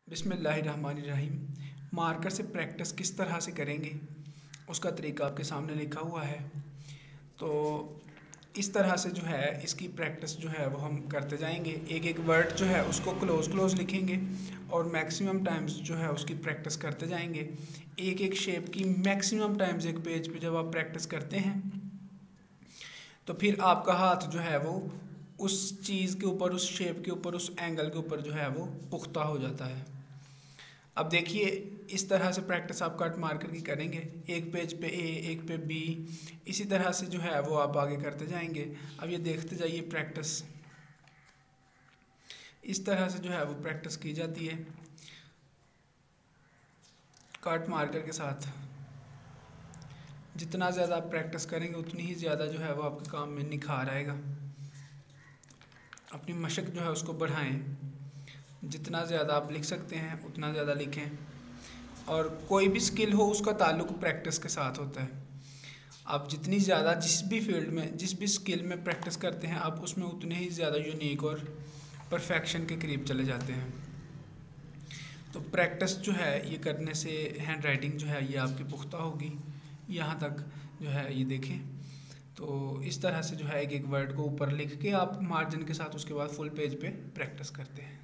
बिस्मिल्लाहिर्रहमानिर्रहीम। मार्कर से प्रैक्टिस किस तरह से करेंगे उसका तरीका आपके सामने लिखा हुआ है। तो इस तरह से जो है इसकी प्रैक्टिस जो है वो हम करते जाएंगे। एक एक वर्ड जो है उसको क्लोज लिखेंगे और मैक्सिमम टाइम्स जो है उसकी प्रैक्टिस करते जाएंगे। एक एक शेप की मैक्सिमम टाइम्स एक पेज पे जब आप प्रैक्टिस करते हैं तो फिर आपका हाथ जो है वो उस चीज़ के ऊपर, उस शेप के ऊपर, उस एंगल के ऊपर जो है वो पुख्ता हो जाता है। अब देखिए इस तरह से प्रैक्टिस आप कट मार्कर की करेंगे। एक पेज पे ए, एक पे बी, इसी तरह से जो है वो आप आगे करते जाएंगे। अब ये देखते जाइए प्रैक्टिस इस तरह से जो है वो प्रैक्टिस की जाती है कट मार्कर के साथ। जितना ज़्यादा आप प्रैक्टिस करेंगे उतनी ही ज़्यादा जो है वो आपके काम में निखार आएगा। अपनी मशक जो है उसको बढ़ाएं। जितना ज़्यादा आप लिख सकते हैं उतना ज़्यादा लिखें। और कोई भी स्किल हो उसका ताल्लुक प्रैक्टिस के साथ होता है। आप जितनी ज़्यादा जिस भी फील्ड में, जिस भी स्किल में प्रैक्टिस करते हैं आप उसमें उतने ही ज़्यादा यूनिक और परफेक्शन के करीब चले जाते हैं। तो प्रैक्टिस जो है ये करने से हैंड राइटिंग जो है ये आपकी पुख्ता होगी। यहाँ तक जो है ये देखें। तो इस तरह से जो है एक एक वर्ड को ऊपर लिख के आप मार्जिन के साथ उसके बाद फुल पेज पे प्रैक्टिस करते हैं।